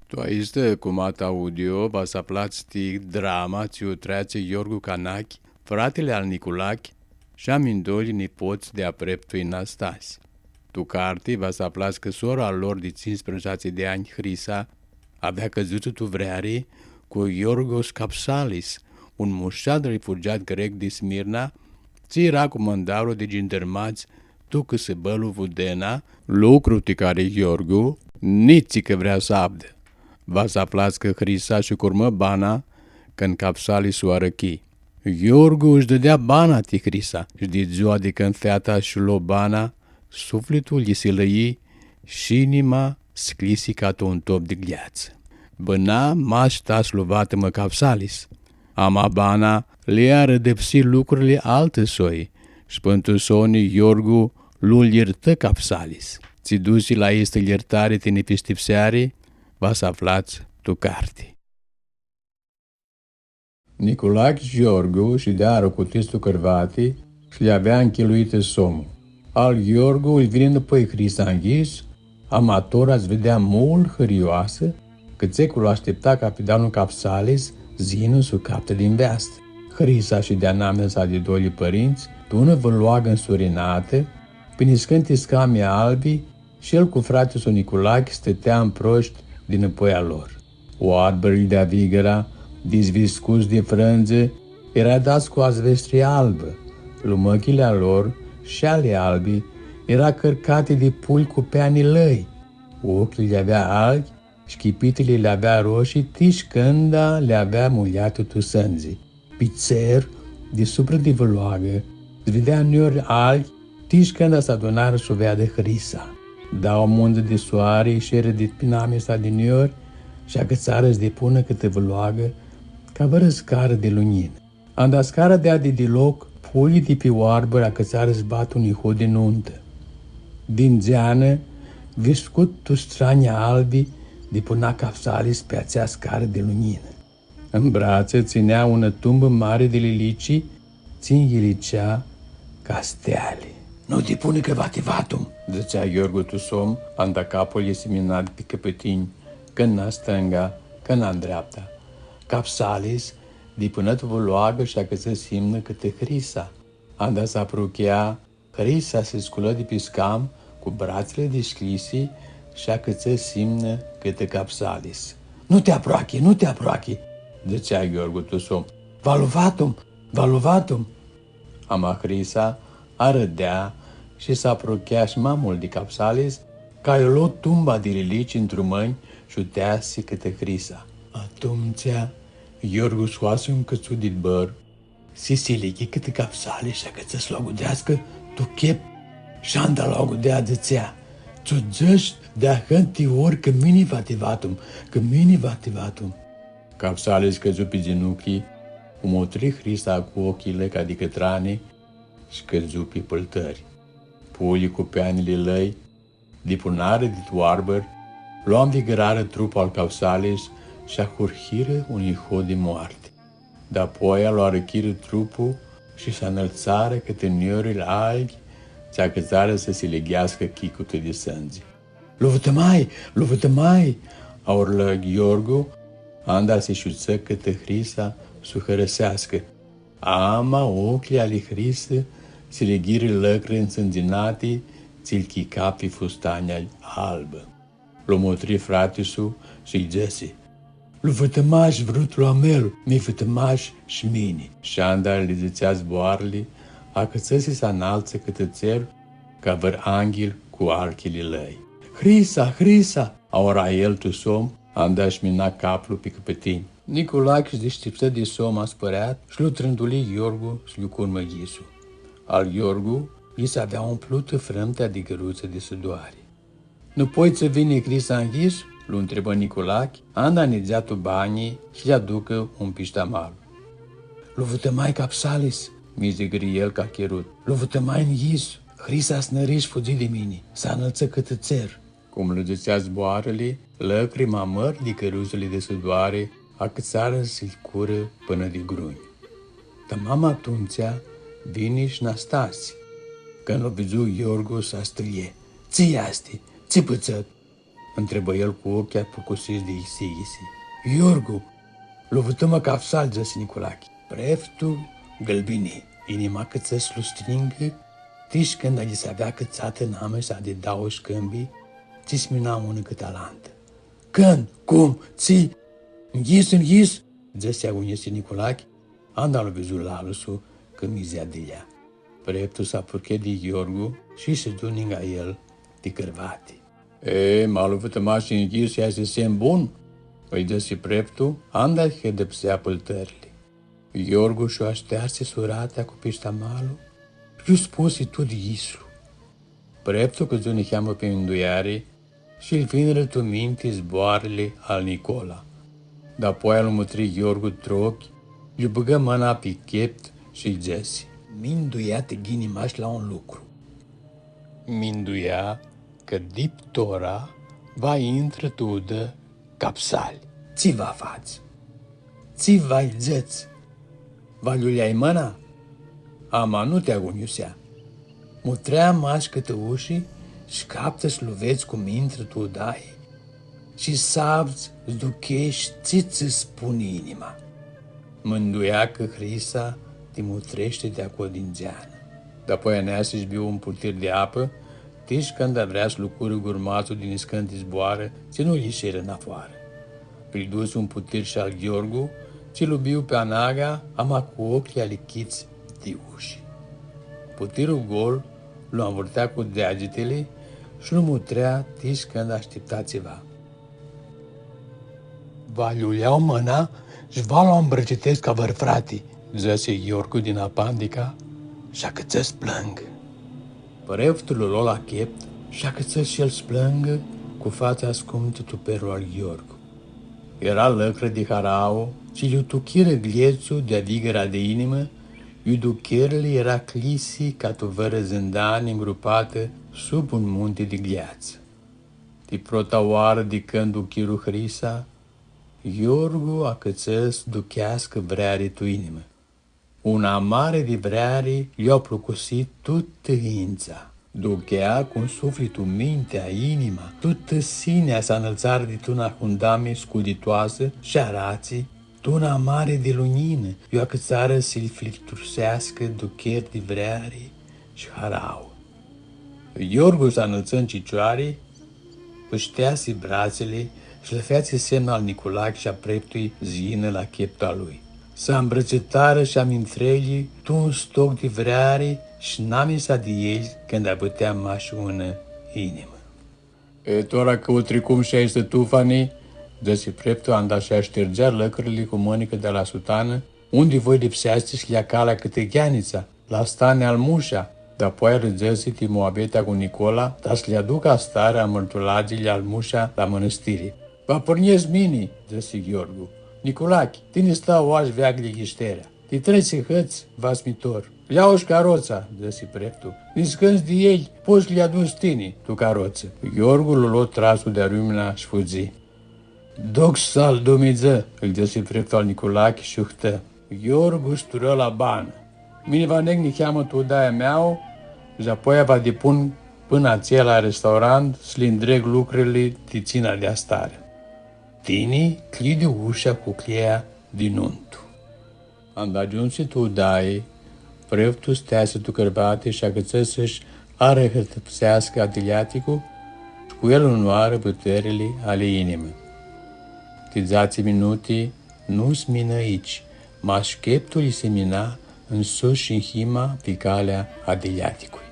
To isto Kumat Audio vas aflați drama ți o treață Iorgu Canachi, fratele al Niculachi și amândoi nepoți de apreptui Nastasi. Tu carte vas aflați că sora lor de 15 de ani, Hrisa, avea căzut tu vreare cu Iorgos Capsalis, un mușat refugiat grec de Smirna, ți era comandarul de gindermați tu că se bălu vudena, lucru pe care Iorgu nici că vrea să abdă. Va să aflați că Hrisa și curmă bana când Capsalis o arăchi. Iorgu își dădea bana ti Hrisa și de ziua de când feata și lua bana, sufletul îi se lăi și inima sclisi ca un top de gheață. Băna maș tas lovată mă Capsalis. Ama bana le-a rădepsit lucrurile alte soi și pentru soni Iorgu lu-l iertă Capsalis. Ți dusi la este iertare te nepistipseare, va să aflați tu carte. Nicolae și Iorgu și de-a răcutistul cărvati și le avea închiluite somul. Al Iorgu îl vine înapoi Hrisa înghis, amator ați vedea mult hărioasă, că țecul aștepta capitanul Capsalis zinul sub captă din veastă. Hrisa și de-a namesa de doi părinți, până vă luagă însurinată, prin iscânti scame albi și el cu fratele său Nicolae stătea în proști din înăpoia lor. Oarbării de-a vigăra, dizviscus de frânze, era dați cu azvestrie albă, lumăchile lor și ale albi era cărcate de pui cu peanii lăi, ochii le avea albi, schipitele le avea roșii, tișcânda le avea muliate tu sânzi. Pițer, de supra de văloagă, vedea neori albi, tișcânda s-a adunară și o vea de Hrisa. Da o mundă de soare și era de piname sa din neori, și agățară de pună câte văloagă, ca vără scară de lunină. Anda scară de loc, puii de pe oarbă agățară bat un ihod de nuntă. Din zeană, viscut tu strania albi, de puna Capsalis pe acea scară de lunină. În brațe ținea una tumbă mare de lilicii, țin ghilicea ca steale. Nu te pune că vativatum, zicea Iorgu Tusom, anda capul e seminat pe căpătini, când în stânga, când în dreapta. Capsalis, de până tu văloagă și-a găsă simnă câte Hrisa. Anda s-a pruchea, Hrisa se sculă de pe scam cu brațele deschise și-a găsă simnă câte Capsalis. Nu te aproache, nu te aproache, zicea Iorgu Tusom. Valuvatum. Ama Hrisa arădea și s-a pruchea și mai mult de Capsalis, ca i-o luat tumba de relici într-un mâini și uitease câte Hrisa. Atunțea, Iorgu scoase un cățut din băr, se leghe câte Capsalis și-a găsă să logudească tu chep și anda logudea zicea. Tu zăși de-a hânti ori că mini vativatum. Capsalis căzu pe genunchii, cum o tri Hrisa cu ochile ca de cătrane și căzu pe păltări. Pulii cu peanele lăi, de punare de toarbăr, luam vigărară trupul al Capsalis și-a hurhiră un ihod de moarte. De-apoi a luat răchiră trupul și s-a înălțară câte niorile albi ți-a căzară să se leghească chicută de sânzi. Luvătămai, a urlă Iorgu, anda se șuță câte Hrisa să hărăsească. Ama ochii ale Hrisă se leghiră lăcră însânzinate, ți-l chica pe fustania albă. L-omotri fratisu și-i zese. Lu vătămaș vrut luamel, mi vătămaș și mine. Și anda le zicea zboarele, a cățăsi să înalță câte țel, ca văr anghel cu archile lăi. Hrisa, a ora el tu som, anda-și mina capul pe căpătini. Nicolae și deșteptă de som a spăreat și lu trânduli Iorgu și lu curmă ghisul. Al Iorgu, i s-avea umplută frămtea de găruță de sudoare. Nu poți să vine Hrisa în ghis? L-a întrebă Nicolae, anda nezeatul banii și le aducă un piștamal. Luvătămai Capsalis, mi zigări el ca cherut. Luvătămai în ghis, Hrisa snăriș fugi de mine, s-a înălță câte țer. Cum le zicea zboarele, lăcrima măr de căruzele de sudoare, a cățară să-i cură până de gruni. Dar mama atunțea vine și Nastasi. Când o vizu Iorgu s-a stâlie. Ție asti, ți pățăt. întrebă el cu ochii apucusiți de isi. Iorgu, lovătă-mă capsal, zăsi Nicolache. Preftul gălbini, inima câță slustringă, tici când ali se avea câțată în amă și de dau șcâmbii, ți-s mina ună cât alantă. Când, cum, ți, înghis, zăsea unese Nicolache, andalul vizul la alusul că mizea de ea. Preftul s-a purchet de Iorgu și se duninga el de cărvate. Malu vătămași înghis și se sem bun, îi zăsi preftul, anda că depsea păltările. Iorgu și-o aștearse suratea cu piștamalul și-o spuse tot islu. Preftul că zune cheamă pe înduiare și-l vin rătuminte zboarele al Nicola. Dapoi al mătri Iorgu trochi, îi băgă mâna pe chept și-i zăsi. Minduia te ghinimaș la un lucru. Minduia că diptora va intră tudă capsali. Ți va fați? Ți vai zăți? Va luleai mâna? Ama nu te agoniusea. Mutrea maș câte ușii și captă sluveți cum intră tu dai și sabți zduchești ți spune inima. Mânduia că Hrisa te mutrește de acolo din geană. Dapoi aneasă-și biu un purtir de apă, tici când vrea să lucră gurmatul din iscânt zboară, ce nu ieșiră în afară. Îi dus un putir și al Gheorgu, ce lubiu pe anaga, ama cu ochii alichiți de uși. Putirul gol l-a învârtea cu degetele și nu mutrea tici când aștepta ceva. Va luleau mâna și va lua îmbrăcitesc ca văr frate, zăse Gheorgu din apandica și-a căță splâng. Preftul l-a la chept și-a căță și-el splângă cu fața ascumtă tuperul al Gheorgu. Era lăcră de harau și i-o tuchiră gliețul de-a vigăra de inimă, i-o ducherele era clisi ca tuvără zândani îngrupată sub un munte de gleață. De protauară de când duchiru Hrisa, Gheorgu a cățăs duchească vreare tu inimă. Una mare de vreare i-a plucusit tută ința. Duchea cu sufletul, mintea, inima, tută sinea s-a înălțare de tuna hundame scuditoasă și arații, tuna mare de lunină, i-o cățară să-l flictursească ducher de vreare și harau. Gheorgu s-a înălțat în cicioare, păștease brațele și le feațe semn al Nicolache și a preptui zină la chepta lui. S-a îmbrățitară și amintrelii tu un stoc de vreare și n-amisa de ei când a bătea mașună inimă. Tora că o tricum și ai stătufani, dă-se preptul anda și-a ștergea lăcările cu mânică de la sutană, unde voi lipseaste și le-a calea câte gheanița, la stane al mușa, de-apoi râzăse Timoabeta cu Nicola, dar să le aducă starea mărtulagile al mușa la mănăstire. Va porniesc mini, dă-se Gheorgu. Nicolache, tine stau oași veac de ghișterea. Te trece hăți, vasmitor. Ia-o-și caroța, dă-se preftul. Din scânzi de ei, poți le adus tine, tu caroță. Gheorgu l-a luat trasul de-a râmna și fuzi. Doc sal dumiză, îl dă-se preftul al Nicolache și uhtă. Gheorgu stură la bană. Mine va negni cheamă tu daia meau și apoi va depun până aceea la restaurant să-l îndreg lucrurile de țina de astare. Tini clide ușa cu cleia din nuntu. Am ajunse tu dai, preftul steasă tu cărbate și agăță să-și arăhătăpsească adiliaticul și cu el unoară puterile ale inimii. Tizați minute nu-s mină aici, ma șcheptul îi se mina în sus și în hima pe calea adiliaticului.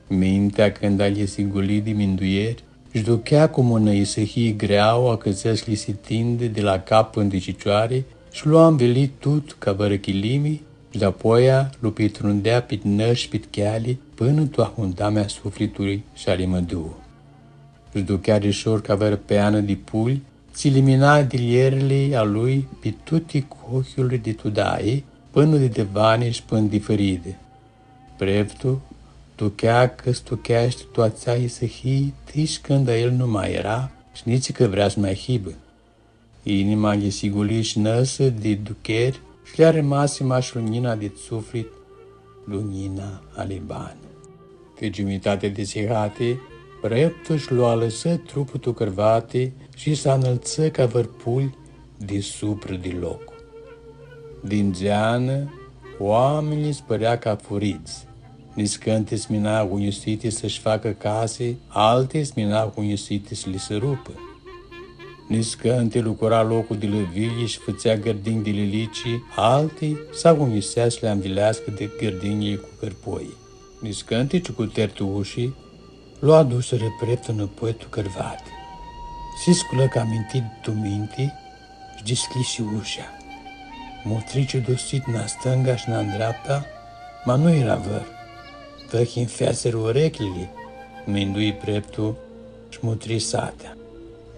Mintea când ali se guli de minduieri, își duchea cu mână isăhii greaua cățăși li se tinde de la cap până de cicioare și lua învelit tot ca vărăchilimii și de-apoia lu pitrundea pit năși pit cheali până tu ahundamea sufletului și ale măduă. Își duchea deșor ca vărăpeană de puli, ți elimina adilierele a lui pe tuti cochiurile de tudaie până de devane și până de făride. Preftul duchea că stucheaște toața isăhii tici când a el nu mai era și nici că vrea să mai hibă. Inima îi siguli și năsă de ducheri și le-a rămas imași lunina de suflet, lunina ale bani. Pe jumătate de cehate, Preptul își lua lăsă trupul tu cărvate și s-a înălță ca vărpuli de supră de loc. Din geană, oamenii spărea ca furiți. Niscânte smina uniusite să-și facă case, alte smina uniusite să li se rupă. Niscânte lucra locul de lăvilie și făcea gărdini de lilicii, alte sau unisea să le învilească de gărdinii cu cărpoi. Niscânte ce cu tertușii lua duseră preptă înapoi tu cărvate. Se sculă ca mintit tu minte și deschise ușa. Motrice dosit na stânga și na dreapta, ma nu era văr. Tăchi în feaseră urechile, mindui preptul și mutri satea.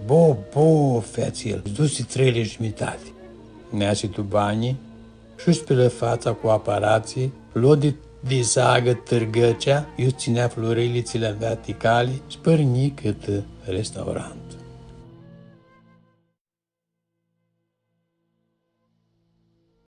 Bo, feați el, îți dusi 3,5 lei. Neasi tu banii și spelă fața cu aparații, luă de zagă târgăcea, eu ținea florelițele verticale și părni cât restaurant.